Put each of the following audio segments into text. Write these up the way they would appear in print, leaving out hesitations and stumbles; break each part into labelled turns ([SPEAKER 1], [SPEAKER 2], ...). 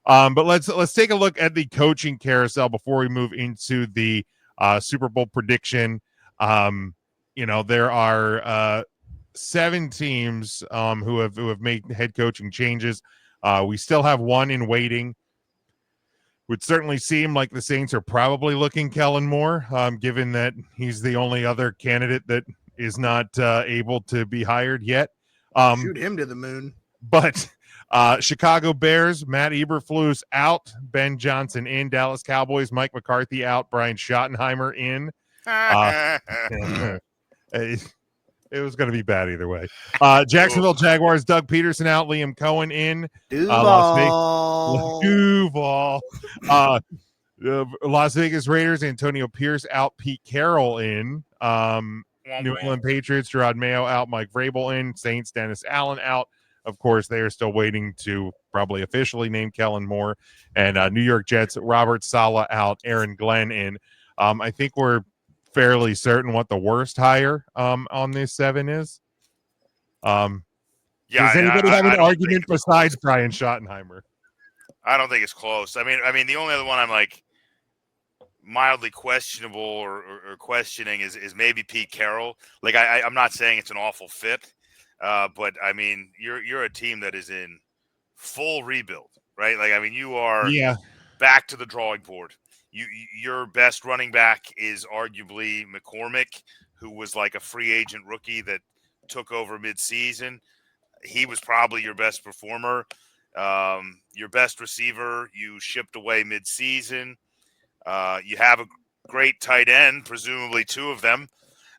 [SPEAKER 1] But let's take a look at the coaching carousel before we move into the Super Bowl prediction. There are 7 teams who have made head coaching changes. We still have one in waiting. Would certainly seem like the Saints are probably looking Kellen Moore, given that he's the only other candidate that is not able to be hired yet.
[SPEAKER 2] Shoot him to the moon.
[SPEAKER 1] But Chicago Bears, Matt Eberflus out, Ben Johnson in. Dallas Cowboys, Mike McCarthy out, Brian Schottenheimer in. It was going to be bad either way. Jacksonville Jaguars, Doug Peterson out, Liam Cohen in.
[SPEAKER 2] Duval.
[SPEAKER 1] Las Vegas Raiders, Antonio Pierce out, Pete Carroll in. New England Patriots, Gerard Mayo out, Mike Vrabel in. Saints, Dennis Allen out. Of course, they are still waiting to probably officially name Kellen Moore. And New York Jets, Robert Saleh out, Aaron Glenn in. I think we're fairly certain what the worst hire on this 7 is. Does anybody have an argument besides Brian Schottenheimer?
[SPEAKER 3] I don't think it's close. I mean, the only other one I'm like mildly questionable or questioning is maybe Pete Carroll. Like I'm not saying it's an awful fit, but I mean you're a team that is in full rebuild, right? Like I mean you are back to the drawing board. Your best running back is arguably McCormick, who was like a free agent rookie that took over midseason. He was probably your best performer. Your best receiver, you shipped away midseason. You have a great tight end, presumably 2 of them.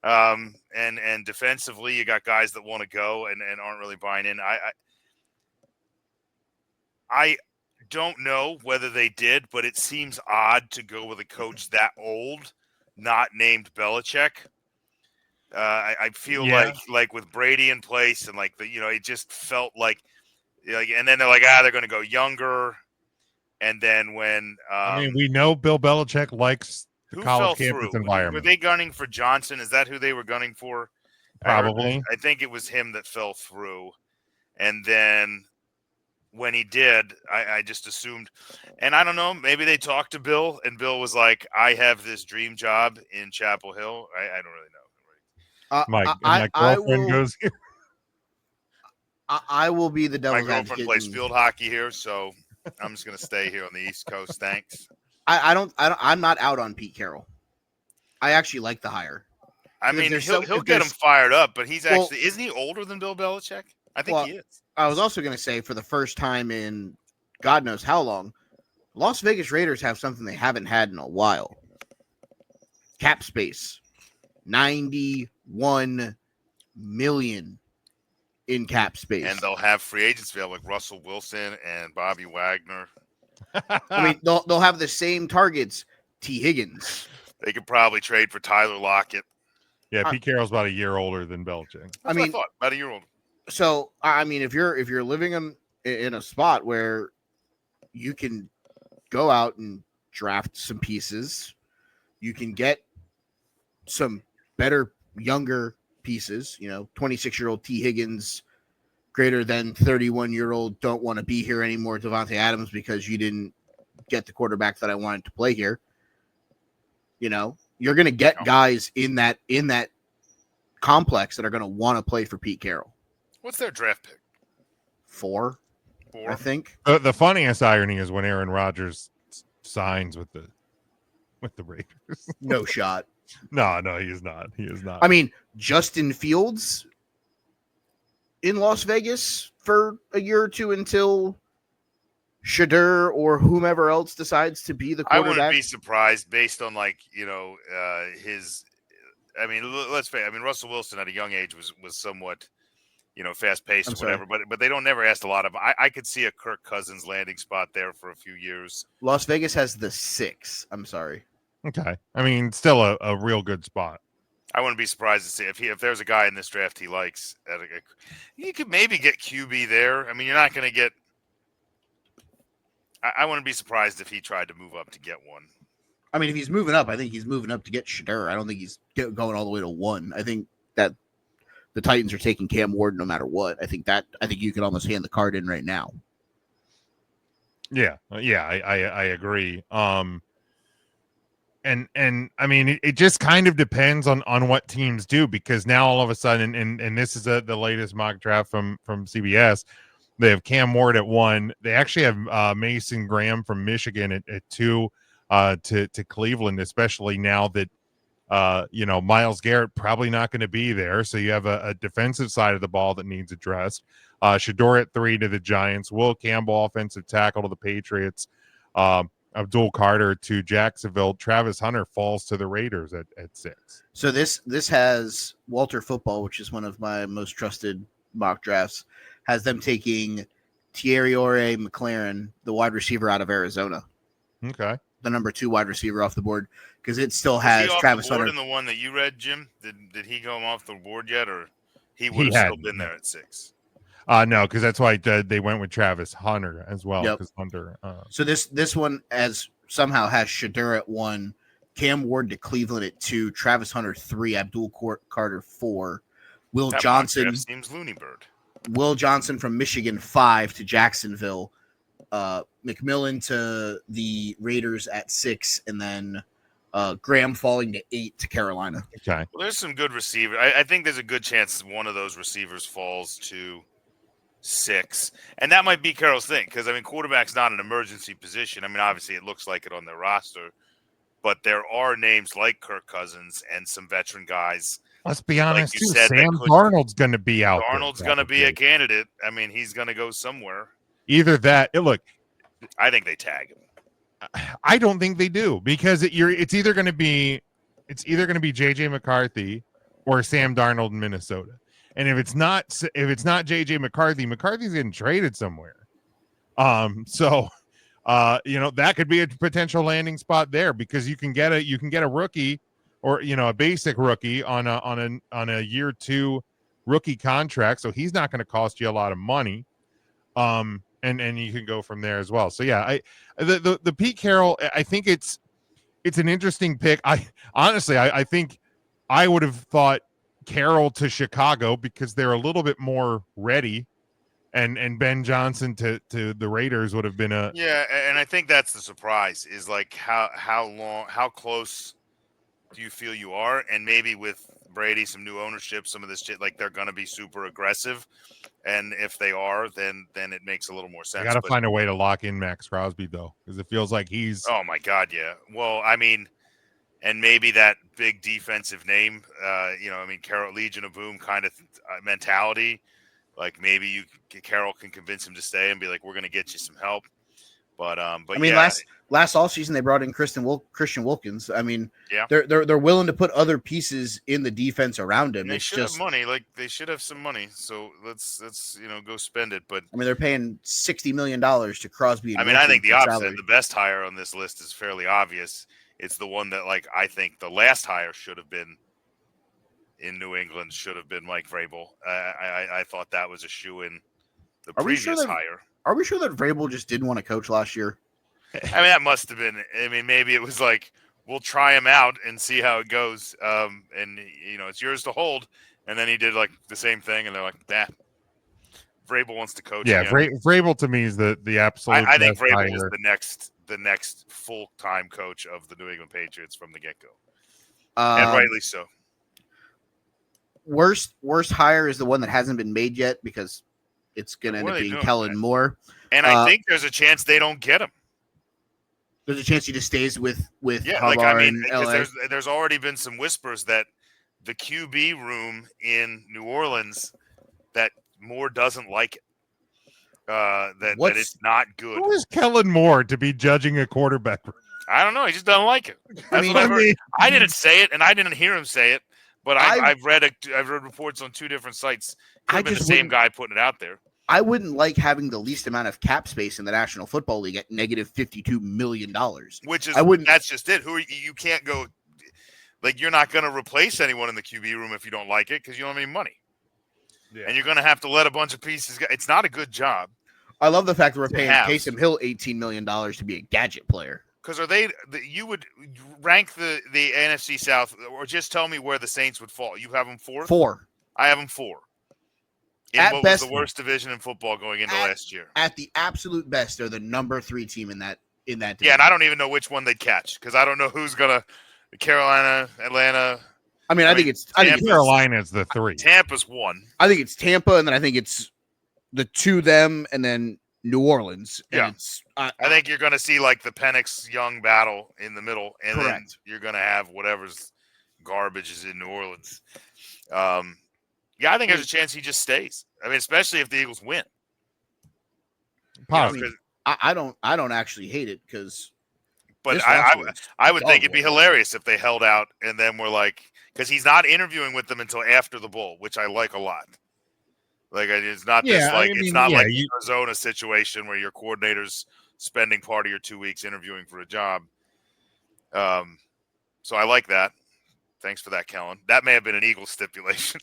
[SPEAKER 3] And defensively, you got guys that want to go and aren't really buying in. I don't know whether they did, but it seems odd to go with a coach that old, not named Belichick. I feel like with Brady in place and like it just felt like, and then they're like, they're going to go younger. And then when
[SPEAKER 1] we know Bill Belichick likes the college campus environment.
[SPEAKER 3] Were they gunning for Johnson? Is that who they were gunning for?
[SPEAKER 1] Probably.
[SPEAKER 3] I think it was him that fell through. And then when he did, I just assumed, and I don't know, maybe they talked to Bill, and Bill was like, I have this dream job in Chapel Hill. I don't really know.
[SPEAKER 1] My girlfriend goes here.
[SPEAKER 2] I will be the devil's
[SPEAKER 3] advocate. My
[SPEAKER 2] girlfriend
[SPEAKER 3] plays field hockey here, so I'm just going to stay here on the East Coast. Thanks.
[SPEAKER 2] I'm not out on Pete Carroll. I actually like the hire.
[SPEAKER 3] I mean, he'll get him fired up, but he's actually, isn't he older than Bill Belichick? I think he is.
[SPEAKER 2] I was also going to say, for the first time in God knows how long, Las Vegas Raiders have something they haven't had in a while. Cap space. $91 million in cap space.
[SPEAKER 3] And they'll have free agents available like Russell Wilson and Bobby Wagner.
[SPEAKER 2] I mean, they'll have the same targets. T. Higgins.
[SPEAKER 3] They could probably trade for Tyler Lockett.
[SPEAKER 1] Yeah, Pete Carroll's about a year older than Belichick.
[SPEAKER 3] I thought about a year older.
[SPEAKER 2] So, I mean, if you're living in a spot where you can go out and draft some pieces, you can get some better, younger pieces, 26-year-old T. Higgins, greater than 31-year-old, don't want to be here anymore, Devontae Adams, because you didn't get the quarterback that I wanted to play here. You're going to get guys in that complex that are going to want to play for Pete Carroll.
[SPEAKER 3] What's their draft pick?
[SPEAKER 2] 4, I think.
[SPEAKER 1] The funniest irony is when Aaron Rodgers signs with the Raiders.
[SPEAKER 2] No shot.
[SPEAKER 1] No, he is not. He is not.
[SPEAKER 2] I mean, Justin Fields in Las Vegas for a year or two until Shadur or whomever else decides to be the quarterback.
[SPEAKER 3] I wouldn't be surprised based on his. I mean, let's face. I mean, Russell Wilson at a young age was somewhat, fast paced or whatever. But they don't never ask a lot of. I could see a Kirk Cousins landing spot there for a few years.
[SPEAKER 2] Las Vegas has the 6. I'm sorry.
[SPEAKER 1] Okay, I mean, still a real good spot.
[SPEAKER 3] I wouldn't be surprised to see if there's a guy in this draft he likes. You could maybe get QB there. I mean, you're not going to get. I wouldn't be surprised if he tried to move up to get one.
[SPEAKER 2] I mean, if he's moving up, I think he's moving up to get Shadur. I don't think he's going all the way to 1. I think that the Titans are taking Cam Ward no matter what. I think you could almost hand the card in right now.
[SPEAKER 1] Yeah, I agree. And I mean, it just kind of depends on what teams do, because now all of a sudden, and this is the latest mock draft from CBS. They have Cam Ward at 1. They actually have Mason Graham from Michigan at 2 to Cleveland, especially now that Myles Garrett probably not going to be there. So you have a defensive side of the ball that needs addressed. Shador at 3 to the Giants. Will Campbell, offensive tackle, to the Patriots. Abdul Carter to Jacksonville. Travis Hunter falls to the Raiders at 6.
[SPEAKER 2] So this has Walter Football, which is one of my most trusted mock drafts, has them taking Thierry McLaren, the wide receiver out of Arizona.
[SPEAKER 1] Okay.
[SPEAKER 2] The number 2 wide receiver off the board, because it still
[SPEAKER 3] Was
[SPEAKER 2] has
[SPEAKER 3] he off
[SPEAKER 2] Travis
[SPEAKER 3] the board
[SPEAKER 2] Hunter.
[SPEAKER 3] in the one that you read, Jim? Did he go off the board yet, or he would
[SPEAKER 1] He
[SPEAKER 3] have
[SPEAKER 1] had,
[SPEAKER 3] still been there at 6?
[SPEAKER 1] No, because that's why they went with Travis Hunter as well.
[SPEAKER 2] Yep.
[SPEAKER 1] Because Hunter.
[SPEAKER 2] So this one somehow has Shador at 1, Cam Ward to Cleveland at 2, Travis Hunter 3, Abdul Carter 4, Will
[SPEAKER 3] That
[SPEAKER 2] Johnson
[SPEAKER 3] mock draft seems loony bird.
[SPEAKER 2] Will Johnson from Michigan 5 to Jacksonville, McMillan to the Raiders at 6, and then Graham falling to 8 to Carolina.
[SPEAKER 1] Okay.
[SPEAKER 3] Well, there's some good receivers. I think there's a good chance one of those receivers falls to 6, and that might be Carroll's thing, because I mean, quarterback's not an emergency position. I mean, obviously it looks like it on their roster, but there are names like Kirk Cousins and some veteran guys.
[SPEAKER 1] Let's be honest,
[SPEAKER 3] you
[SPEAKER 1] too.
[SPEAKER 3] said,
[SPEAKER 1] Sam Darnold's going to be out.
[SPEAKER 3] Darnold's going to be a candidate. I mean, he's going to go somewhere.
[SPEAKER 1] Either that. Look,
[SPEAKER 3] I think they tag him.
[SPEAKER 1] I don't think they do, because it's either going to be JJ McCarthy or Sam Darnold in Minnesota. And if it's not JJ McCarthy, McCarthy's getting traded somewhere. So that could be a potential landing spot there, because you can get a rookie, or a basic rookie on a year 2 rookie contract. So he's not going to cost you a lot of money. And you can go from there as well. So yeah, the Pete Carroll, I think it's an interesting pick. I honestly think I would have thought Carroll to Chicago, because they're a little bit more ready, and Ben Johnson to the Raiders would have been a
[SPEAKER 3] and I think that's the surprise, is like how close do you feel you are, and maybe with Brady, some new ownership, some of this shit, like they're going to be super aggressive, and if they are, then it makes a little more sense.
[SPEAKER 1] I got to find a way to lock in Max Crosby, though, because it feels like he's.
[SPEAKER 3] Oh my God, yeah. Well, I mean, and maybe that big defensive name, Carroll, Legion of Boom kind of mentality. Like maybe Carroll can convince him to stay and be like, we're going to get you some help. But I mean,
[SPEAKER 2] last offseason they brought in Christian Wilkins. I mean,
[SPEAKER 3] yeah,
[SPEAKER 2] they're willing to put other pieces in the defense around him.
[SPEAKER 3] And they should have money. Like they should have some money. So let's go spend it. But
[SPEAKER 2] I mean, they're paying $60 million to Crosby.
[SPEAKER 3] I mean, I think the opposite. The best hire on this list is fairly obvious. It's the one that, like, I think the last hire should have been in New England, should have been Mike Vrabel. I thought that was a shoe-in. The previous hire.
[SPEAKER 2] Are we sure that Vrabel just didn't want to coach last year?
[SPEAKER 3] I mean, that must have been. I mean, maybe it was like, we'll try him out and see how it goes. And it's yours to hold. And then he did like the same thing, and they're like, nah. Vrabel wants to coach.
[SPEAKER 1] Yeah, Vrabel to me is the absolute.
[SPEAKER 3] I think Vrabel is the next full-time coach of the New England Patriots from the get-go, and rightly so.
[SPEAKER 2] Worst hire is the one that hasn't been made yet, because it's going to end up being Kellen Moore.
[SPEAKER 3] And I think there's a chance they don't get him.
[SPEAKER 2] There's a chance he just stays with
[SPEAKER 3] LA. There's already been some whispers that the QB room in New Orleans, that Moore doesn't like it. That it's not good.
[SPEAKER 1] Who is Kellen Moore to be judging a quarterback?
[SPEAKER 3] I don't know. He just doesn't like it. I didn't say it, and I didn't hear him say it. But I've read reports on 2 different sites. Could have been the same guy putting it out there.
[SPEAKER 2] I wouldn't like having the least amount of cap space in the National Football League at negative $52 million.
[SPEAKER 3] That's just it. You can't go, like, you're not going to replace anyone in the QB room if you don't like it, because you don't have any money. Yeah. And you're going to have to let a bunch of pieces go. It's not a good job.
[SPEAKER 2] I love the fact that we're paying Taysom Hill $18 million to be a gadget player.
[SPEAKER 3] Because you would rank the NFC South, or just tell me where the Saints would fall. You have them 4th?
[SPEAKER 2] 4.
[SPEAKER 3] I have them 4. In
[SPEAKER 2] At
[SPEAKER 3] what
[SPEAKER 2] best,
[SPEAKER 3] was the worst division in football going into last year.
[SPEAKER 2] At the absolute best, they're the number 3 team in that division.
[SPEAKER 3] Yeah, and I don't even know which one they'd catch because I don't know who's gonna Carolina, Atlanta.
[SPEAKER 2] I think it's
[SPEAKER 1] Carolina's the 3.
[SPEAKER 3] Tampa's 1.
[SPEAKER 2] I think it's Tampa, and then I think it's the 2 them, and then New Orleans. And
[SPEAKER 3] Yeah,
[SPEAKER 2] it's
[SPEAKER 3] I think you're gonna see like the Penix Young battle in the middle, and
[SPEAKER 2] correct.
[SPEAKER 3] then you're gonna have whatever's garbage is in New Orleans. Yeah, I think there's a chance he just stays. I mean, especially if the Eagles win.
[SPEAKER 2] I don't actually hate it because.
[SPEAKER 3] But I would think it'd be hilarious if they held out and then we're like, because he's not interviewing with them until after the bowl, which I like a lot. Like it's not like the Arizona situation where your coordinator's spending part of your 2 weeks interviewing for a job. So I like that. Thanks for that, Kellen. That may have been an Eagles stipulation.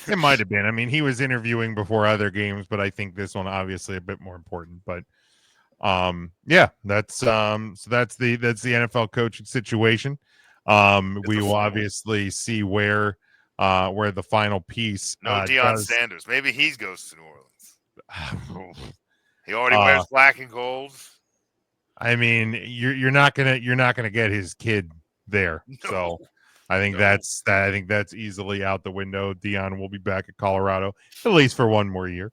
[SPEAKER 1] It might have been. I mean, he was interviewing before other games, but I think this one obviously a bit more important. But yeah, that's so that's the NFL coaching situation. We will obviously see where the final piece.
[SPEAKER 3] No Deion Sanders. Maybe he goes to New Orleans. He already wears black and gold.
[SPEAKER 1] I mean, you're not gonna get his kid there. No. So I think that's easily out the window. Deion will be back at Colorado at least for one more year.